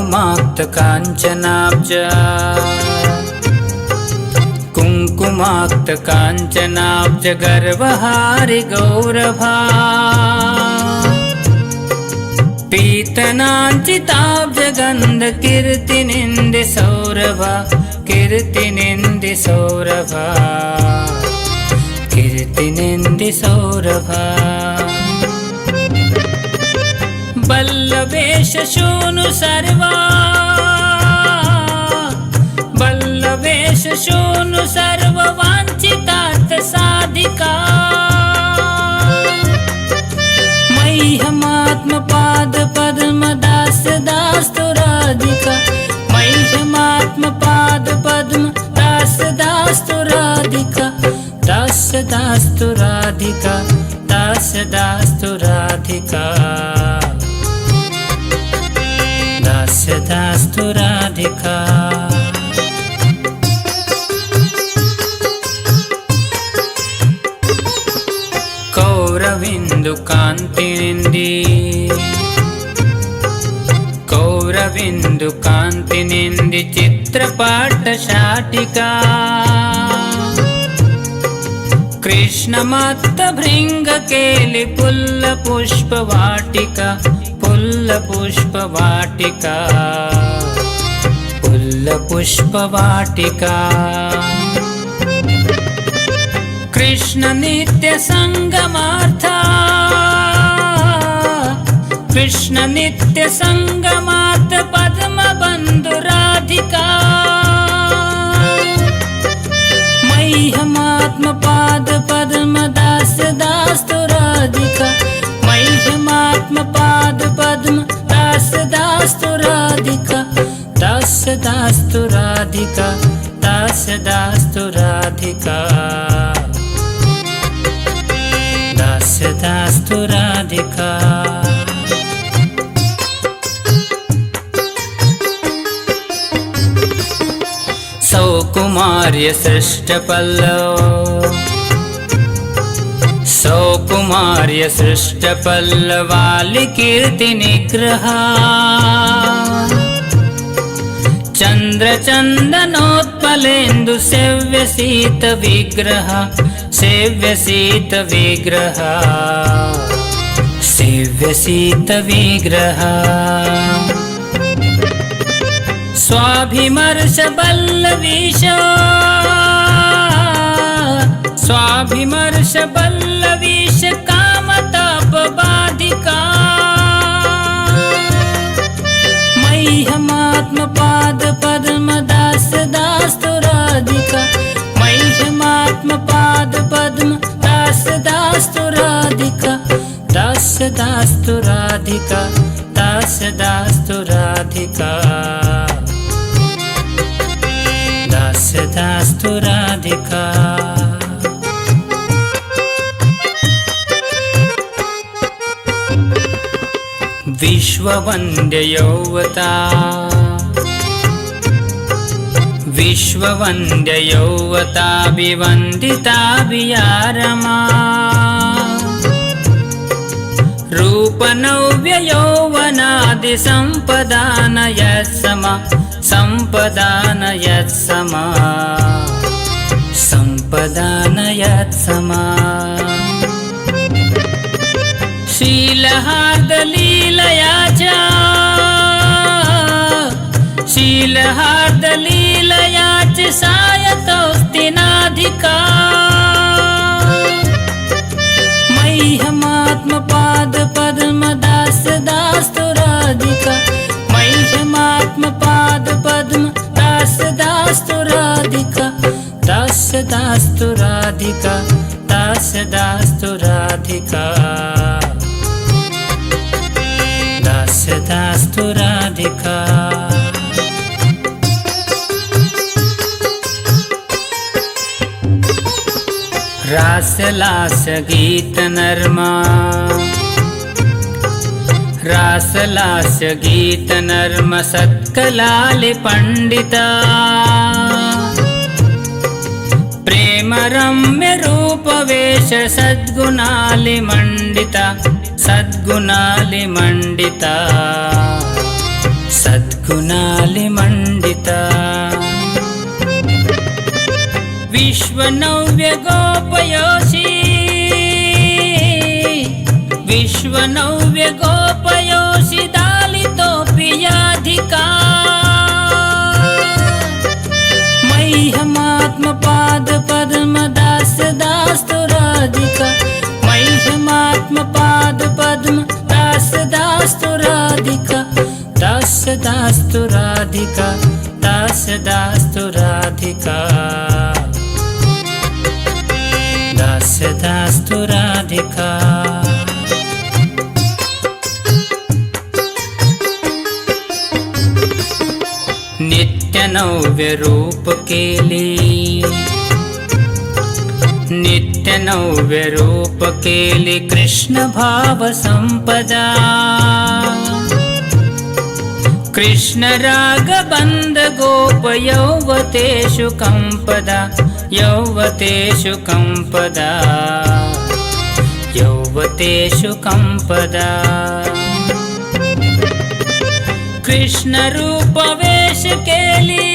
कुङ्कुमाक्तकाञ्चनाब्ज कुङ्कुमाक्तकाञ्चनाब्ज गर्वहारि गौरभा पीतनाञ्चिताब्ज गन्ध कीर्तिनिन्दि सौरभा कीर्तिनिन्दि सौरभा कीर्तिनिन्दि सौरभा बल्लवेश शूनु सर्वा बल्लवेश शूनु सर्ववाञ्छितार्थ साधिका मह्यमात्मपाद पद्म दास दास्तु राधिका मह्यमात्मपाद पद्म दास दास्तु राधिका दास दास्तु राधिका दास दास्तु राधिका दास दास्तु राधिका कौरविन्दु कान्तिनिन्दि कौरविन्दु कान्तिनिन्दि चित्रपाट शाटिका कृष्णमत्त भृङ्ग केलि पुल्ल पुष्प वाटिका पुल्ल पुष्प वाटिका पुल्ल पुष्प वाटिका कृष्ण नित्य संगमार्था कृष्ण नित्य संगमार्थ पद्म बंधु राधिका मह्यमात्म पाद पद्म दास दास्तु राधिका मह्यमात्म पाद पद्म दास दास्तु राधिका दास दास्तु राधिका दास दास्तु राधिका दास दास्तु राधिका सौकुमार्य सृष्ट पल्लव सौकुमार्य सृष्ट पल्लवालि कीर्ति निग्रहा चंद्र चंदनोत्पलेन्दु सेव्य शीत विग्रह सेव्य शीत विग्रह सेव्य शीत विग्रह स्वाभिमर्श बल्लवीश स्वाभिमर्श बल्लवीश कामताप बाधिका मह्यमात्म पाद पद्म दास दास्तु राधिका मह्यमात्म पाद पद्म दास दास्तु राधिका दास दास्तु राधिका दास दास्तु राधिका दास दास्तु राधिका विश्ववन्द्य यौवता विश्ववन्द्य यौवता विवन्दिता वियारमा रूपनव्य यौवनादि सम्पदान यत्समा सम्पदान यत्समा सम्पदान यत्समा शीलहार्दलीलया च शीलहार्दलीलया च सायतोऽस्ति नाधिका मह्यमात्म पाद पद्म दास दास्तु राधिका मह्यमात्म पाद पद्म दास दास्तु राधिका दास दास्तु राधिका दास दास्तु राधिका दास दास्तु राधिका रासलास गीत नरमा रासलास गीत नर्म सत्कलालि पंडिता प्रेम रम्य रूप वेश सद्गुणालि मंडिता सद्गुणालि मंडिता सद्गुणालि सद्गुणालिमण्डिता विश्वनव्यगोपयोषी विश्वनव्यगोपयोषि दालितोऽपि याधिका मह्यमात्मपादपद्मदासदास्तु राधिका मह्यमात्मपादपद्मदासदास्तु राधिका दासदास्तु राधिका दासदास्तु राधिका दासदास्तु राधिका नित्यनव्य रूप केली नित्यनव्य रूप केली कृष्ण भाव संपदा कृष्ण राग बंद गोप यौवतेषु कंपदा यौवतेषु कंपदा यौवतेषु कंपदा कृष्ण रूप वेश केली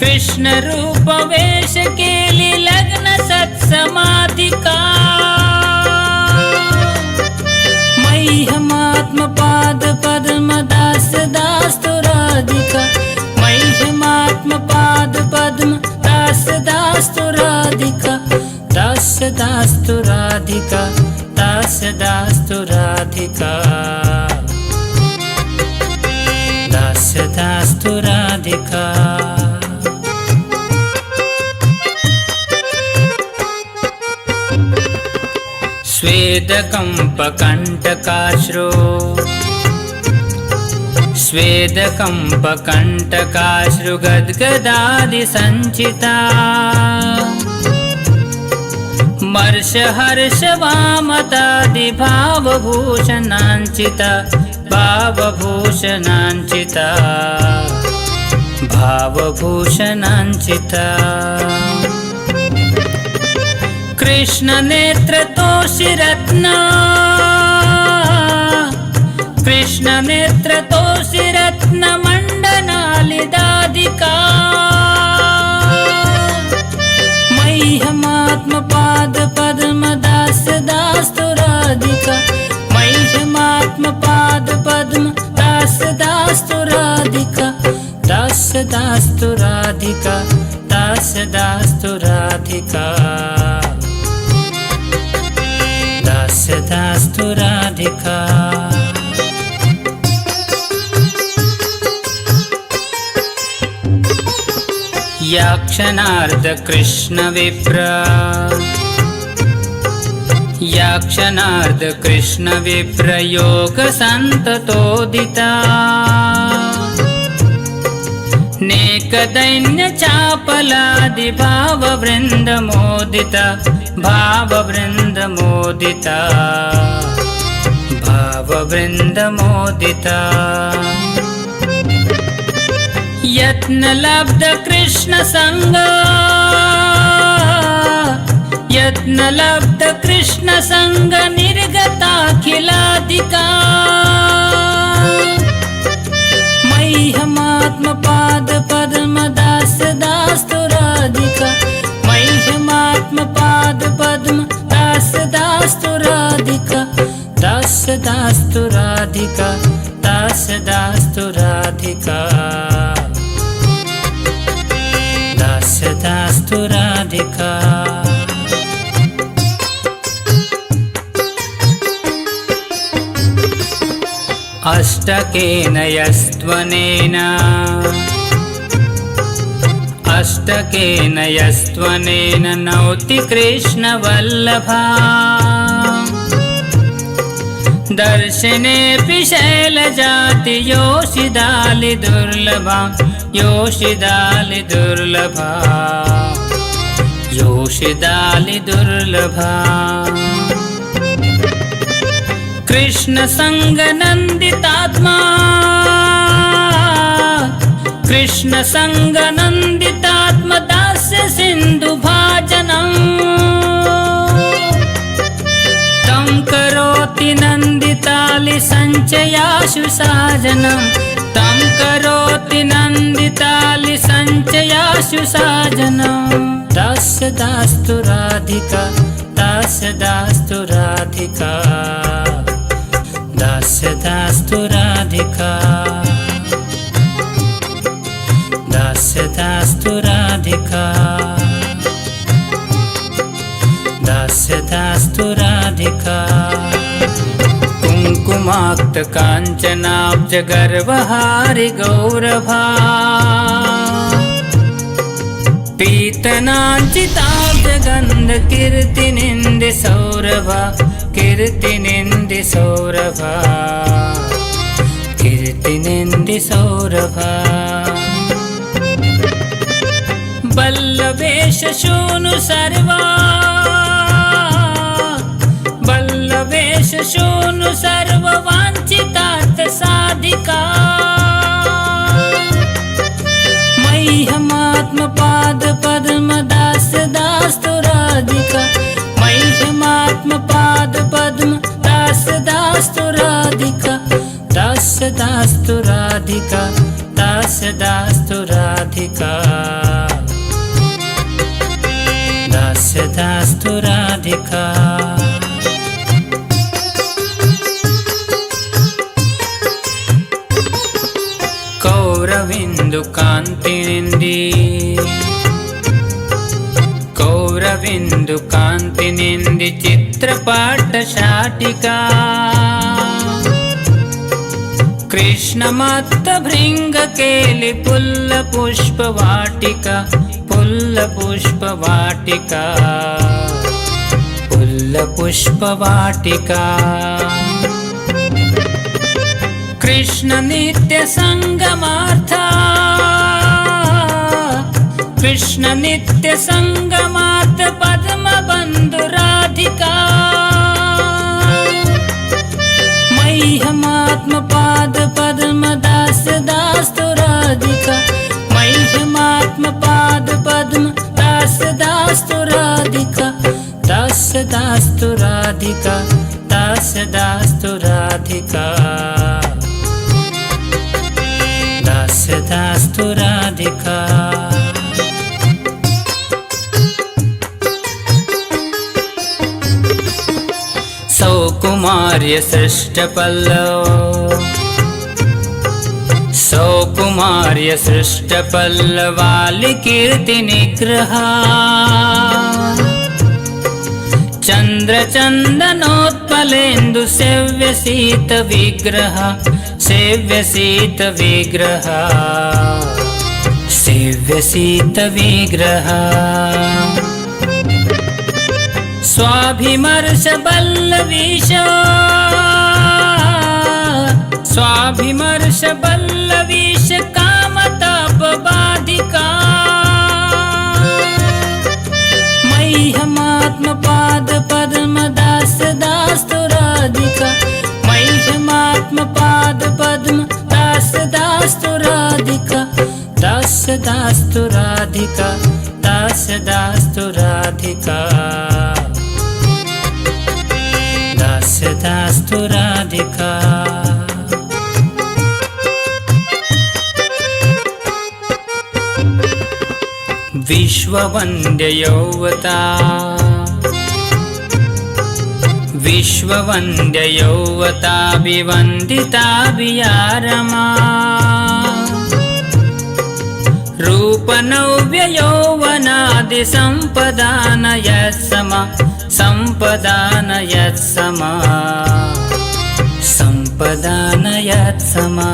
कृष्ण रूप वेश केली लग्न सत्समाधिका मह्यमात्मपाद पद्मदासदास्तु राधिका मह्यमात्मपाद पद्मदासदास्तु राधिका दासदास्तु राधिका दासदास्तु राधिका दासदास्तु राधिका स्वेदकम्पकण्टकाश्रु स्वेदकम्पकण्टकाश्रु गद्गदादिसञ्चिता मर्षहर्षवामतादि भावभूषणाञ्चिता भावभूषणाञ्चिता भावभूषणाञ्चिता कृष्ण नेत्रतोषिरत्ना कृष्ण नेत्रतोषिरत्न मण्डनालिदादिका मह्यमात्मपाद पद्मदासदास्तु राधिका मह्यमात्मपाद पद्मदासदास्तु राधिका दासदास्तु राधिका दासदास्तु राधिका दासदास्तु राधिका याक्षणार्ध कृष्ण विप्र याक्षणार्ध कृष्ण विप्र योग संततोदिता नेक दैन्य चापलादि भाव वृंद मोदिता भाव वृंद मोदिता भाव वृंद मोदिता यत्न लब्ध कृष्ण संग यत्न लब्ध कृष्ण संग निर्गताखिलादिका मह्यमात्मपाद पद्मदासदास्तु राधिका मह्यमात्मपाद पद्मदासदास्तु राधिका दासदास्तु राधिका दासदास्तु राधिका दासदास्तु राधिका अष्टकेन यस्त्वनेन अष्टकेन यस्त्वनेन नौति कृष्णवल्लभा दर्शनेऽपि शैलजाति योषिदालि दुर्लभा योषिदालि दुर्लभा योषिदालि दुर्लभा कृष्ण संग नंदितात्मा कृष्ण संग नंदितात्मा दास्य सिंधु भाजनम् तं करोति नन्दितालि सञ्चयाशु साजनं तं करोति नन्दितालि सञ्चयाशु साजनं तस्य दास्तु राधिका तस्य दास्तु राधिका तस्य दास्तु राधिका तस्य दास्तु राधिका तस्य दास्तु राधिका कुङ्कुमाक्त काञ्चनाब्ज गर्वहारि गौरभा पीतनाञ्चिताब्ज गन्ध कीर्तिनिन्दि सौरभा कीर्तिनिन्दि सौरभा कीर्तिनिन्दि सौरभा बल्लवेश शोनु सर्वा बल्लवेश शोनु सर्ववाञ्छितार्थ साधिका मह्यमात्मपाद पद्म दास दास्तु राधिका मह्यमात्मपाद पद्म दास दास्तु राधिका दास दास्तु राधिका दास दास्तु राधिका दास दास्तु राधिका कौरविन्दु कान्तिनिन्दि कौरविन्दु कान्तिनिन्दि चित्रपाट शाटिका कृष्णमत्त भृङ्ग केलि पुल्ल पुष्प वाटिका पुल्ल पुष्प वाटिका पुल्ल पुष्प वाटिका कृष्ण नित्य संगमार्थ कृष्ण नित्य संगमार्थ पद्म बंधु राधिका मह्यमात्म पाद पद्म दास दास्तु राधिका मह्यमात्म पाद पद्म दास दास्तु राधिका दास दास्तु राधिका दास दास्तु राधिका दास दास्तु राधिका सौकुमार्य सृष्ट पल्लव सौकुमार्य सृष्ट पल्लवालि कीर्ति निग्रहा चंद्र चंदनोत्पलेन्दु सेव्य शीत विग्रह सेव्य शीत विग्रह सेव्य शीत विग्रह स्वाभिमर्श बल्लवीश स्वाभिमर्श बल्लवीश कामताप बाधिका मह्यमात्म पाद पद्म दास दास्तु राधिका मह्यमात्म पाद पद्म दास दास्तु राधिका दास दास्तु राधिका दास दास्तु राधिका दास दास्तु राधिका विश्ववन्द्य यौवता विश्ववन्द्य यौवता विवन्दिता वियारमा रूपनव्य यौवनादि सम्पदान यत्समा सम्पदान यत्समा सम्पदान यत्समा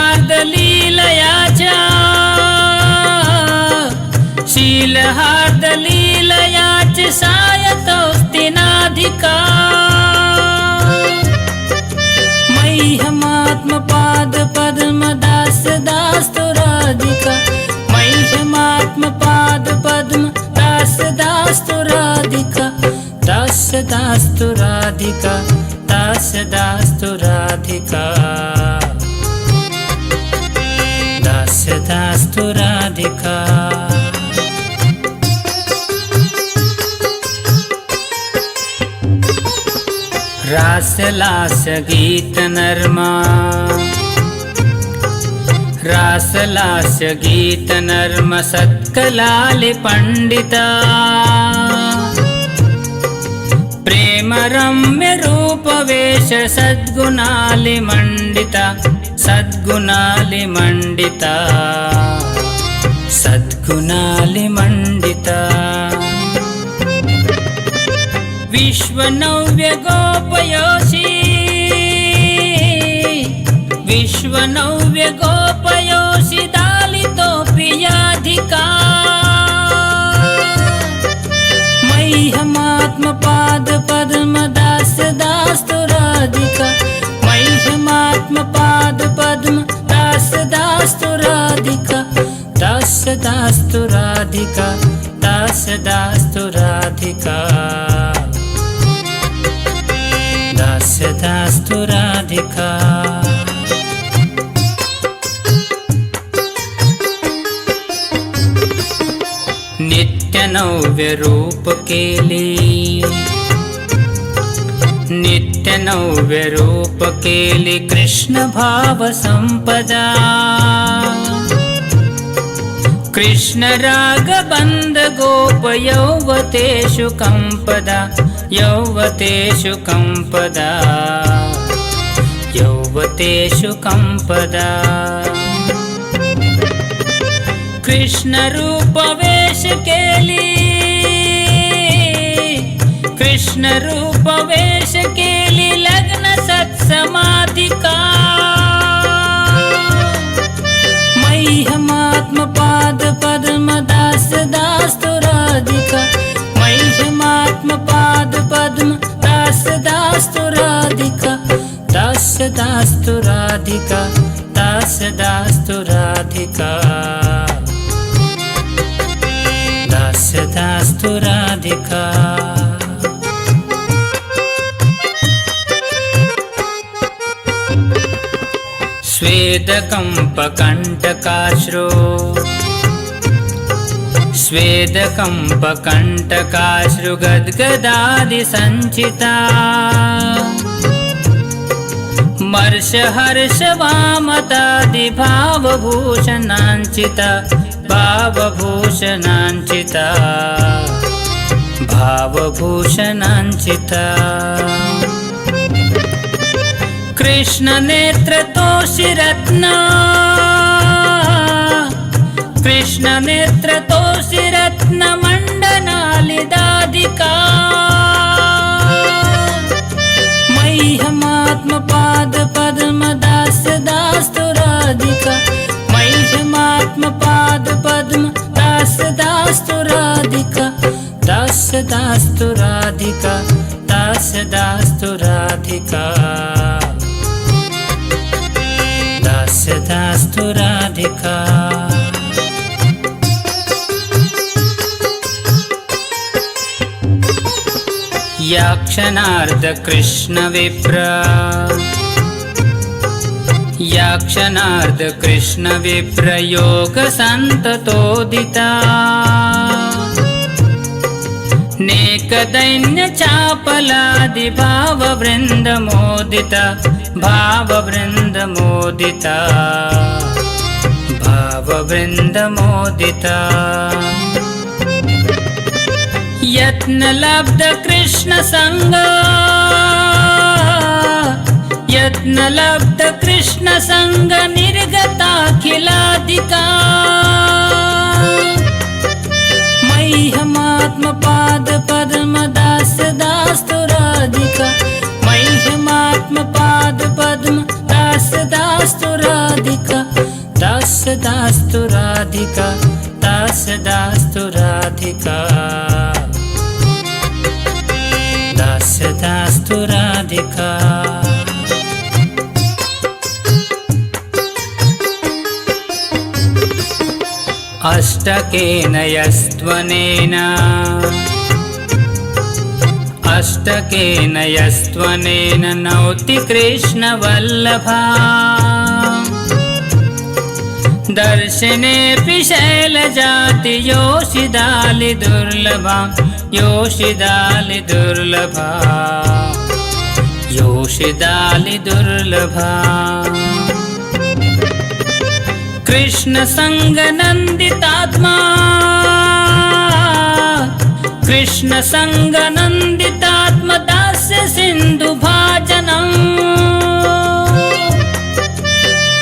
शीलहार्दलीलया च शीलहार्दलीलया च सायतोऽस्ति नाधिका मह्यमात्म पाद पद्म दास दास्तु राधिका मह्यमात्म पाद पद्म दास दास्तु राधिका दास दास्तु राधिका दास दास्तु राधिका दास दास्तु राधिका रासलास्य गीत नर्मा रासलास्य गीत नर्म सत्कलालि पंडिता प्रेम रम्य रूप वेश सद्गुणालि मंडिता सद्गुणालि मंडिता सद्गुणालि मंडिता विश्वनव्य गोपयोषी विश्वनव्य गोपयोषी दालितोऽपि याधिका मह्यमात्मपाद पद्म दास दास्तु राधिका मह्यमात्मपाद पद्म दास दास्तु राधिका दास दास्तु राधिका दास दास्तु राधिका दास दास्तु राधिका नित्य नव्य रूप केली नित्य नव्य रूप केली कृष्ण भाव संपदा कृष्ण राग बंद गोप यौवतेषु कंपदा यौवतेषु कंपदा यौवतेषु कंपदा कृष्ण रूप वेश केली कृष्ण रूप वेश केली लग्न सत्समाधिका मह्यमात्मपाद पद्म दास दास्तु राधिका मह्यमात्मपाद पद्म दास दास्तु राधिका दास दास्तु राधिका दास दास्तु राधिका दास दास्तु राधिका स्वेदकंपकंटकाश्रु स्वेदकंपकंटकाश्रु गद्गदादि संचिता मर्ष हर्ष वामतादि भावभूषणांचिता भावभूषणांचिता भावभूषणांचिता कृष्ण नेत्र तोषि रत्न कृष्ण नेत्र तोषि रत्न मंडनालिदाधिका मह्यमात्मपाद पद्म दास दास्तु राधिका मह्यमात्मपाद पद्म दास दास्तु राधिका दास दास्तु राधिका दास दास्तु राधिका दास दास्तु राधिका याक्षणार्ध कृष्ण विप्र याक्षणार्ध कृष्ण विप्र योग संततोदिता नेक दैन्य चापलादि भाव वृंद मोदिता भाव वृंद मोदिता भाव वृंद मोदिता यत्न लब्ध कृष्ण संग यत्न लब्ध कृष्ण संग निर्गताखिलाधिका मह्यमात्मपाद पद्म दास दास्तु राधिका मह्यमात्मपाद पद्म दास दास्तु राधिका दास दास्तु राधिका दास दास्तु राधिका दास दास्तु राधिका अष्टकेन यस्त्वनेन अष्टकेन यस्त्वनेन नौति कृष्णवल्लभा दर्शनेऽपि शैलजाति योषिदालि दुर्लभा योषिदालि दुर्लभा योषिदालि दुर्लभा कृष्ण संग नंदितात्मा कृष्ण संग नंदितात्मा दास्य सिंधु भाजनम्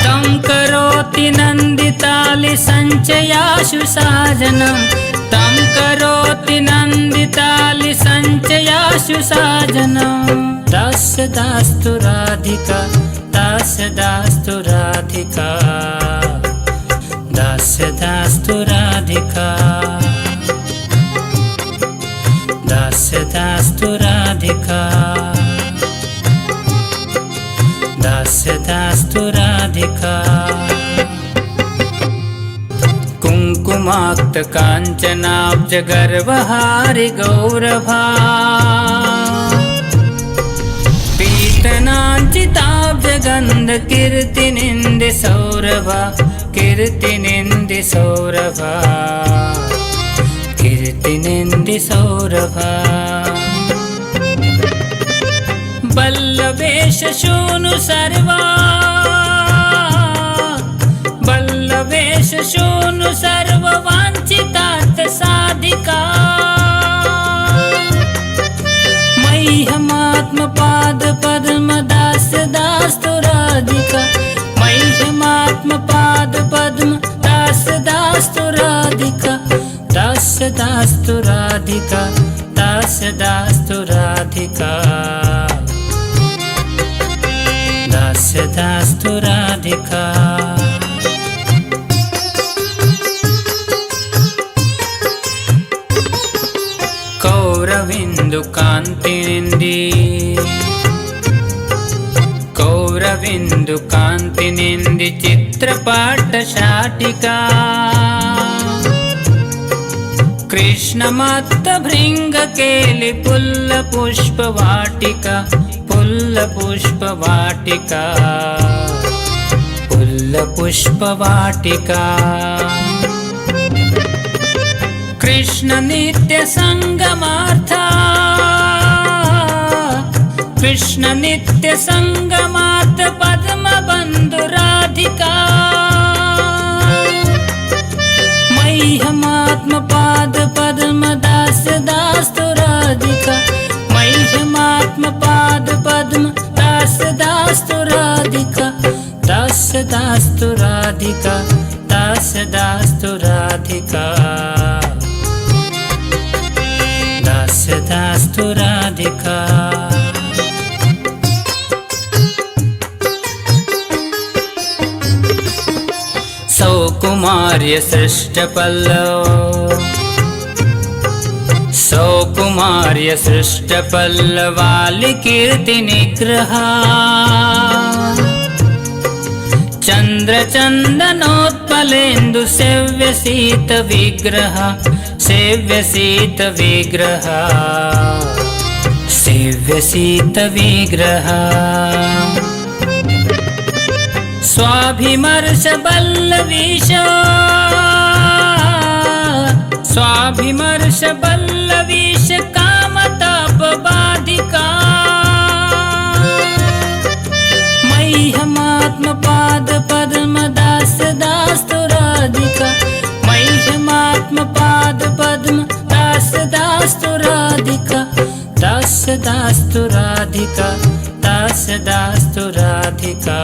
तं करोति नंदितालि संचयाशु साजनम् तं करोति नंदितालि संचयाशु साजनम् दास्य दास्तु राधिका दास्य दास्तु राधिका दास्य दास्तु राधिका दास्य दास्तु राधिका दास्य दास्तु राधिका कुङ्कुमाक्त काञ्चनाब्ज गर्वहारि गौरभा पीतनाञ्चिताब्ज गन्ध कीर्तिनिन्दि सौरभा कीर्तिनिन्दि सौरभा कीर्तिनिन्दि सौरभा बल्लवेश शूनु सर्वा बल्लवेश शूनु सर्व वाञ्छितार्थ साधिका मह्यमात्म पाद पद्म दास्य दास्तु राधिका मह्यमात्म पाद पद्म दास्य दास्तु राधिका दास्य दास्तु राधिका दास्य दास्तु राधिका दास्य दास्तु राधिका कौरविन्दु कान्तिनिन्दि कौरविन्दु कान्तिनिन्दि चित्रपाट शाटिका कृष्णमत्त भृङ्ग केलि पुल्ल पुष्प वाटिका पुल्ल पुष्प वाटिका पुल्ल पुष्प वाटिका कृष्ण नित्य संगमार्थ कृष्ण नित्य संगमार्थ पद्म बंधु राधिका मह्यमात्म पाद पद्म दास्य दास्तु राधिका मह्यमात्म पाद पद्म दास्य दास्तु राधिका दास्य दास्तु राधिका दास्य दास्तु राधिका दास्य दास्तु राधिका सौकुमार्य सृष्टपल्लव सौकुमार्य सृष्टपल्लवालि कीर्ति निग्रहा चंद्र चंदनोत्पलेन्दु सेव्य शीत विग्रह सेव्य शीत विग्रह सेव्य शीत विग्रह स्वाभिमर्श बल्लवीश स्वाभिमर्श बल्लवीश कामताप बाधिका मह्यमात्म पाद पद्म दास्य दास्तु राधिका मह्यमात्म पाद पद्म दास्य दास्तु राधिका दास्य दास्तु राधिका दास्य दास्तु राधिका